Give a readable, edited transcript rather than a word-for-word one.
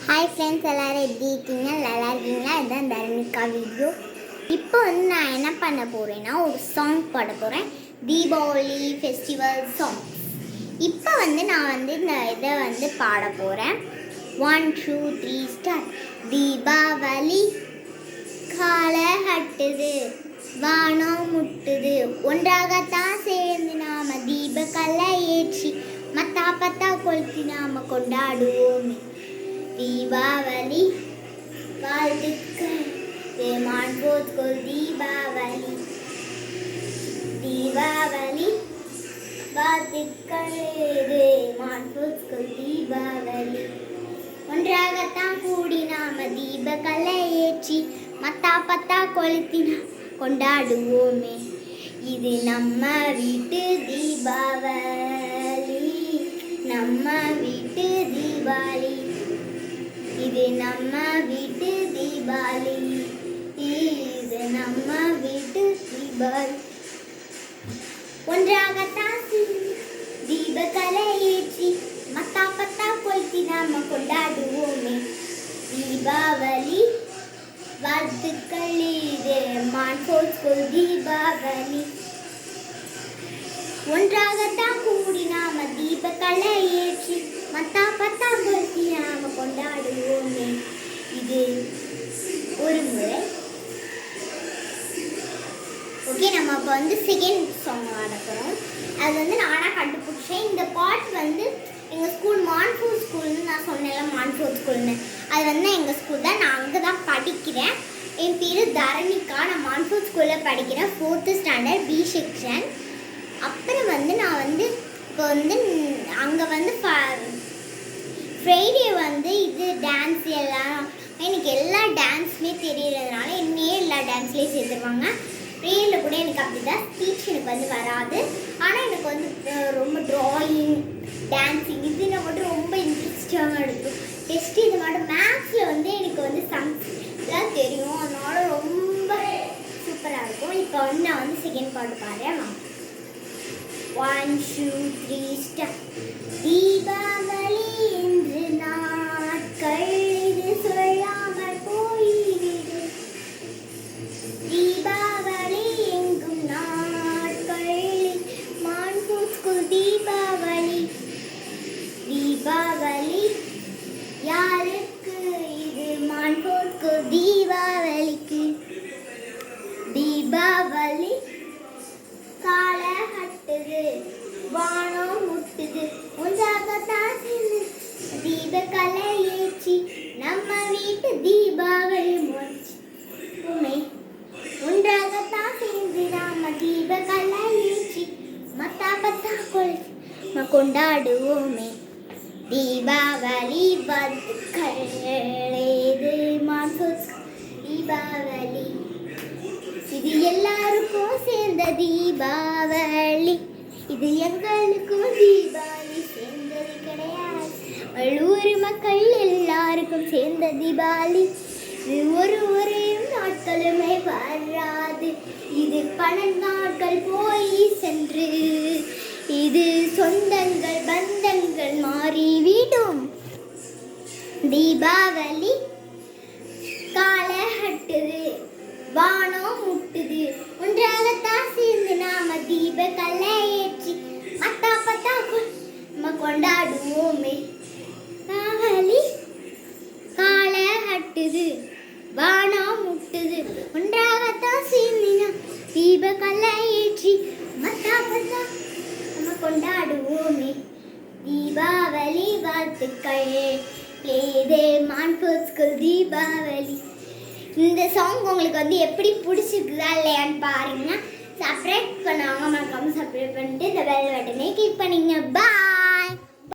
Hi friends, எல்லோரும் எப்படி இருக்கீங்க? நல்லா இருக்கீங்களா? இதுதான் தர்மிகா வீடியோ. இப்போ நான் என்ன பண்ண போகிறேன்னா, ஒரு சாங் பாட போகிறேன். Deepavali festival song. இப்போ நான் இந்த இதை பாட போகிறேன். 1 2 3 ஸ்டார்ட். தீபாவளி காலை ஹட்டுது, வானம் முட்டுது, ஒன்றாகத்தான் சேர்ந்து நாம தீப கல்லை ஏற்றி மத்தா பத்தா கொளுத்தி நாம கொண்டாடுவோமே. தீபாவளி வாழ்த்துக்கள், மாண்போத்கொள் தீபாவளி. தீபாவளி வாழ்த்துக்கள், மாண்போத்கொள் தீபாவளி. ஒன்றாகத்தான் கூடி நாம தீப கல்லை ஏற்றி மத்தா பத்தா கொளுத்தி கொண்டாடுவோமே. இது நம்ம வீட்டு தீபாவளி, நம்ம வீட்டு தீபாவளி. இது நம்ம வீட்டு தீபாவளி, இது நம்ம வீட்டு தீபாவளி. ஒன்றாகத்தான் தீபக்கலை ஏற்றி மத்தா பத்தா கொளுத்தி நாம கொண்டாடுவோமே. தீபாவளி வாழ்த்துக்கள், இது மாண்போத்கொள் தீபாவளி. ஒன்றாகத்தான் கூடி நாம தீபக்கலை ஏற்றி மத்தா பத்தா கொளுத்தி நாம கொண்டாடுவோமே. இது ஒரு முறை. ஓகே, நம்ம இப்போ செகண்ட் சாங் ஆட போகிறோம். அது நானாக கண்டுபிடிச்சேன். இந்த பாட் எங்கள் ஸ்கூல் மான்ஃபோர்ட் ஸ்கூல்னு நான் சொன்னேன்ல, மான்ஃபோர்ட் ஸ்கூல்னு. அது எங்கள் ஸ்கூல் தான். நான் அங்கே தான் படிக்கிறேன். என் பேர் தரணிகா. நான் மான்ஃபோர்ட் ஸ்கூலில் படிக்கிறேன், 4th ஸ்டாண்டர்ட் பி செக்ஷன். அப்புறம் நான் இப்போ அங்கே ஃப்ரைடே இது டான்ஸ் எல்லாம் எனக்கு எல்லா டான்ஸுமே தெரியறதுனால என்னையே எல்லா டான்ஸ்லேயும் சேர்த்துருவாங்க. ப்ரேயரில் கூட எனக்கு அப்படி தான். ஸ்பீச் எனக்கு வராது. ஆனால் எனக்கு ரொம்ப ட்ராயிங், டான்ஸிங் இதுன்னு மட்டும் ரொம்ப இன்ட்ரெஸ்டாக இருக்கும். டெஸ்ட் இது மட்டும் மேக்ஸில் எனக்கு சம்ஸ்லாம் தெரியும். அதனால ரொம்ப சூப்பராக இருக்கும். இப்போ நான் செகண்ட் பாட்டு பாடுறேன். 1 2 3 ஸ்டார்ட். தீபாவளி இன்று நாட்கள் இது சொல்லாமல் போய்விடு. தீபாவளி எங்கும் நாட்கள், மாண்போத்கொள் தீபாவளி. தீபாவளி யாருக்கு? இது மாண்போத்கொள் தீபாவளிக்கு. தீபாவளி காலை ஹட்டுது, வானம் முட்டுது, ஒன்றாகத்தான் சேர்ந்து தீப கலை ஏற்றி நம்ம வீட்டு தீபாவளி முடிச்சுமே. ஒன்றாகத்தான் சேர்ந்து நாம தீப கலை ஏற்றி மத்தா பத்தா கொளுத்தி கொண்டாடுவோமே. தீபாவளி வாழ்த்துக்கள், தீபாவளி. இது எல்லாருக்கும் சேர்ந்த தீபாவளி, இது எங்களுக்கும் தீபாவளி சேர்ந்தது கிடையாது. ஊர் மக்கள் எல்லாருக்கும் சேர்ந்த தீபாவளி. இது ஒரு நாட்களுமே வராது. இது 12 நாட்கள் போய் சென்று இது சொந்தங்கள் பந்தங்கள் மாறிவிடும். தீபாவளி காலை ஹட்டுது, வானம் முட்டுது, ஒன்றாகத்தான் சேர்ந்து நாம தீப கல்லை ஏற்றி மத்தா பத்தா நம்ம கொண்டாடுவோமே. தீபாவளி காலை ஹட்டுது, வானம் முட்டுது, ஒன்றாகத்தான் சேர்ந்து தீப கல்லை ஏற்றி மத்தா பத்தா நம்ம கொண்டாடுவோமே. தீபாவளி வாழ்த்துக்கள், மாண்போத்கொள் தீபாவளி. இந்த சாங் உங்களுக்கு எப்படி பிடிச்சிருக்குதா இல்லையான்னு பாருங்க. சப்ஸ்கிரைப் பண்ணாங்க, மறக்காம சப்ஸ்கிரைப் பண்ணிட்டு இந்த பெல் பட்டனை கிளிக் பண்ணிங்க. பாய்.